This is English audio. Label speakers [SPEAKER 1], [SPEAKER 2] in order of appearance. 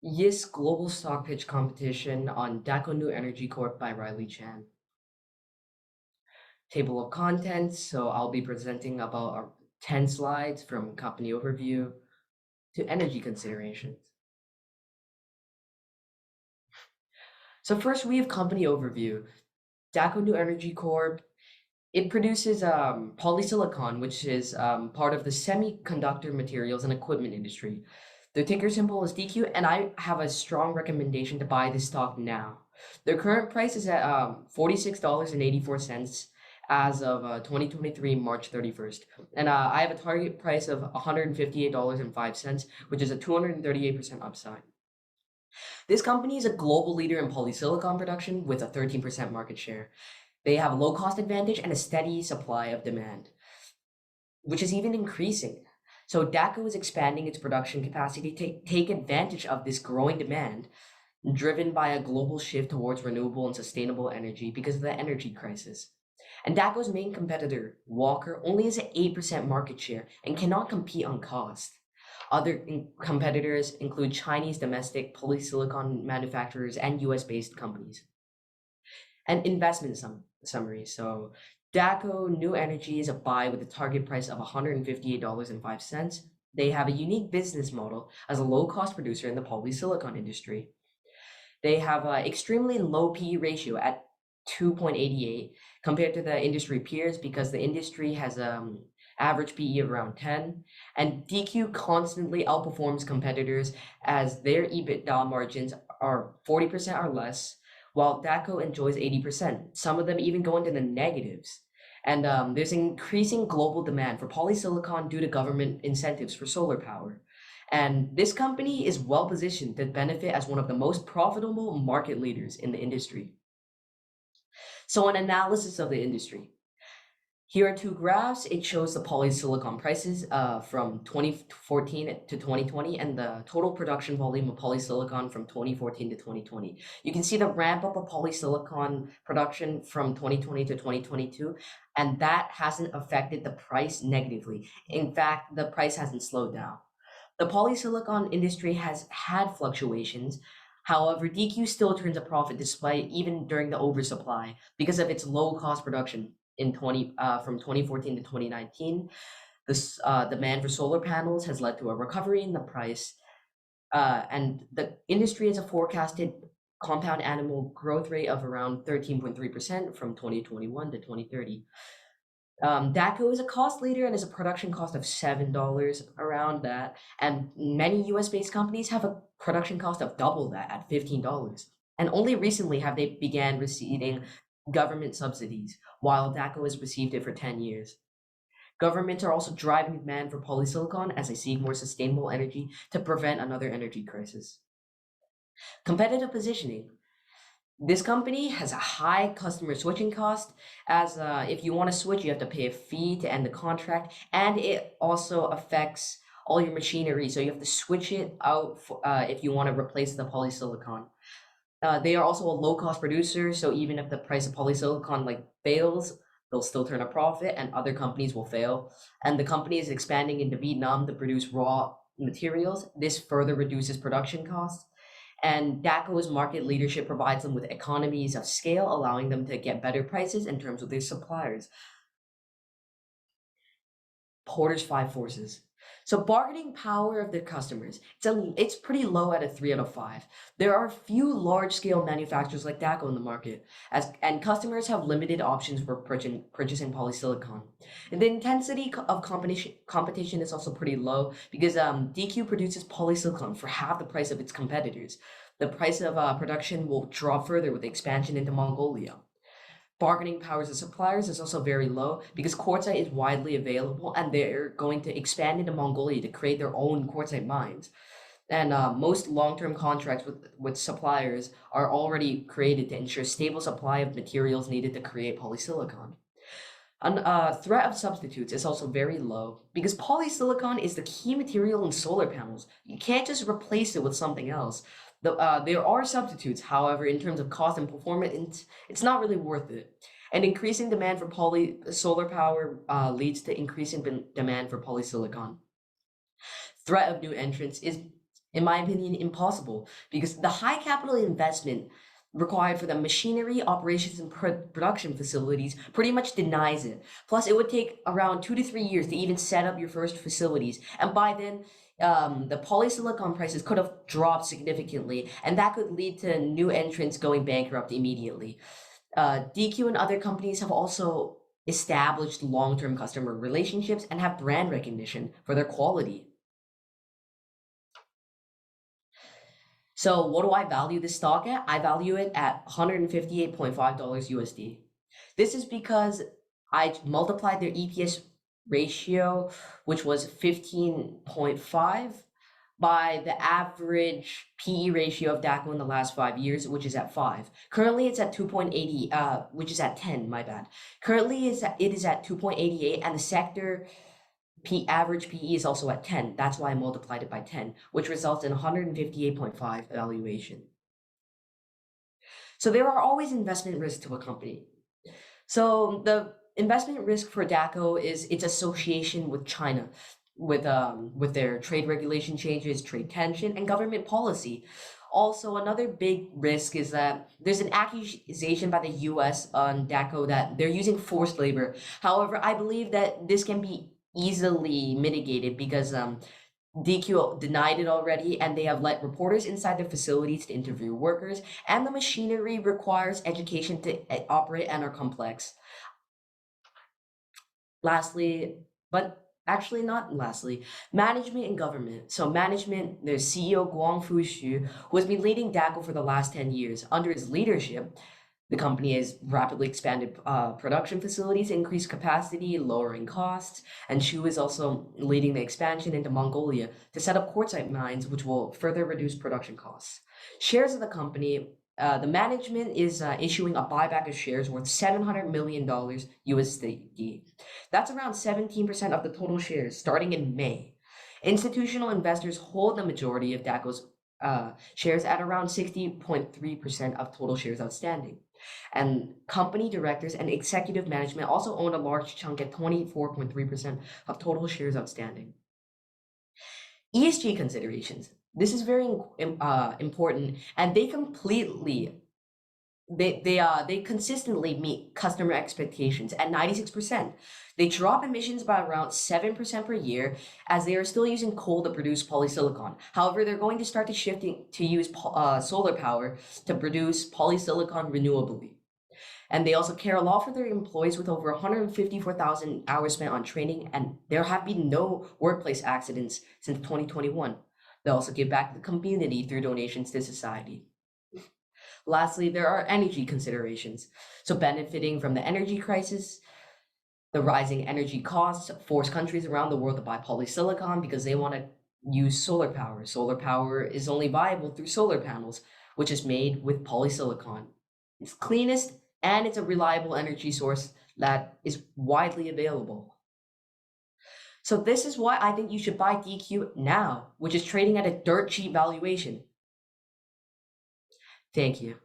[SPEAKER 1] Yes, Global Stock Pitch Competition on Daco New Energy Corp by Riley Chan. Table of contents. So I'll be presenting about 10 slides from company overview to energy considerations. So first we have company overview. Daco New Energy Corp. It produces polysilicon, which is part of the semiconductor materials and equipment industry. The ticker symbol is DQ, and I have a strong recommendation to buy this stock now. Their current price is at $46.84 as of 2023, March 31st. And I have a target price of $158.05, which is a 238% upside. This company is a global leader in polysilicon production with a 13% market share. They have a low cost advantage and a steady supply of demand, which is even increasing. So Daco is expanding its production capacity to take advantage of this growing demand driven by a global shift towards renewable and sustainable energy because of the energy crisis. And Daco's main competitor, Walker, only has an 8% market share and cannot compete on cost. Other competitors include Chinese domestic polysilicon manufacturers and US based companies. And investment summary. So Daco New Energy is a buy with a target price of $158.05. They have a unique business model as a low cost producer in the polysilicon industry. They have an extremely low PE ratio at 2.88 compared to the industry peers because the industry has average PE of around 10, and DQ constantly outperforms competitors as their EBITDA margins are 40% or less, while Daco enjoys 80%. Some of them even go into the negatives. And there's increasing global demand for polysilicon due to government incentives for solar power. And this company is well positioned to benefit as one of the most profitable market leaders in the industry. So, an analysis of the industry. Here are two graphs. It shows the polysilicon prices from 2014 to 2020 and the total production volume of polysilicon from 2014 to 2020. You can see the ramp up of polysilicon production from 2020 to 2022, and that hasn't affected the price negatively. In fact, the price hasn't slowed down. The polysilicon industry has had fluctuations. However, DQ still turns a profit despite even during the oversupply because of its low cost production from 2014 to 2019. This demand for solar panels has led to a recovery in the price, and the industry has a forecasted compound annual growth rate of around 13.3% from 2021 to 2030. Daco is a cost leader and is a production cost of $7 around that, and many US based companies have a production cost of double that at $15. And only recently have they began receiving government subsidies, while Daco has received it for 10 years. Governments are also driving demand for polysilicon as they seek more sustainable energy to prevent another energy crisis. Competitive positioning. This company has a high customer switching cost, as if you want to switch, you have to pay a fee to end the contract, and it also affects all your machinery, so you have to switch it out if you want to replace the polysilicon. They are also a low cost producer, so even if the price of polysilicon fails, they'll still turn a profit, and other companies will fail. And the company is expanding into Vietnam to produce raw materials. This further reduces production costs. And Daco's market leadership provides them with economies of scale, allowing them to get better prices in terms of their suppliers. Porter's five forces. So bargaining power of their customers, it's pretty low at a 3 out of 5. There are few large-scale manufacturers like Daco in the market, and customers have limited options for purchasing polysilicon. And the intensity of competition is also pretty low because DQ produces polysilicon for half the price of its competitors. The price of production will drop further with expansion into Mongolia. Bargaining powers of suppliers is also very low because quartzite is widely available and they're going to expand into Mongolia to create their own quartzite mines. And most long-term contracts with suppliers are already created to ensure stable supply of materials needed to create polysilicon. And threat of substitutes is also very low because polysilicon is the key material in solar panels. You can't just replace it with something else. There are substitutes, however, in terms of cost and performance, it's not really worth it. And increasing demand for solar power leads to increasing demand for polysilicon. Threat of new entrants is in my opinion, impossible because the high capital investment required for the machinery, operations, and production facilities pretty much denies it. Plus, it would take around 2 to 3 years to even set up your first facilities. And by then, the polysilicon prices could have dropped significantly, and that could lead to new entrants going bankrupt immediately. DQ and other companies have also established long-term customer relationships and have brand recognition for their quality. So what do I value this stock at? I value it at $158.5 USD. This is because I multiplied their EPS ratio, which was 15.5, by the average PE ratio of DACO in the last 5 years, which is at 5. Currently, it's at 2.80, which is at 10, my bad. Currently, it is at 2.88, and the sector average PE is also at 10. That's why I multiplied it by 10, which results in 158.5 valuation. So there are always investment risks to a company. So the investment risk for DACO is its association with China, with their trade regulation changes, trade tension, and government policy. Also, another big risk is that there's an accusation by the US on DACO that they're using forced labor. However, I believe that this can be easily mitigated because DQ denied it already, and they have let reporters inside their facilities to interview workers, and the machinery requires education to operate and are complex. Lastly, but actually not lastly, management and government. So management, there's CEO Guang Fuxu, who has been leading DACO for the last 10 years. Under his leadership, the company has rapidly expanded production facilities, increased capacity, lowering costs, and Xu is also leading the expansion into Mongolia to set up quartzite mines, which will further reduce production costs. Shares of the company, the management is issuing a buyback of shares worth $700 million USD. That's around 17% of the total shares starting in May. Institutional investors hold the majority of DACO's shares at around 60.3% of total shares outstanding. And company directors and executive management also own a large chunk at 24.3% of total shares outstanding. ESG considerations. This is very important, and they consistently meet customer expectations at 96%. They drop emissions by around 7% per year as they are still using coal to produce polysilicon. However, they're going to start to shifting to use solar power to produce polysilicon renewably. And they also care a lot for their employees with over 154,000 hours spent on training, and there have been no workplace accidents since 2021. They also give back to the community through donations to society. Lastly, there are energy considerations. So benefiting from the energy crisis, the rising energy costs force countries around the world to buy polysilicon because they want to use solar power. Solar power is only viable through solar panels, which is made with polysilicon. It's cleanest and it's a reliable energy source that is widely available. So this is why I think you should buy DQ now, which is trading at a dirt cheap valuation. Thank you.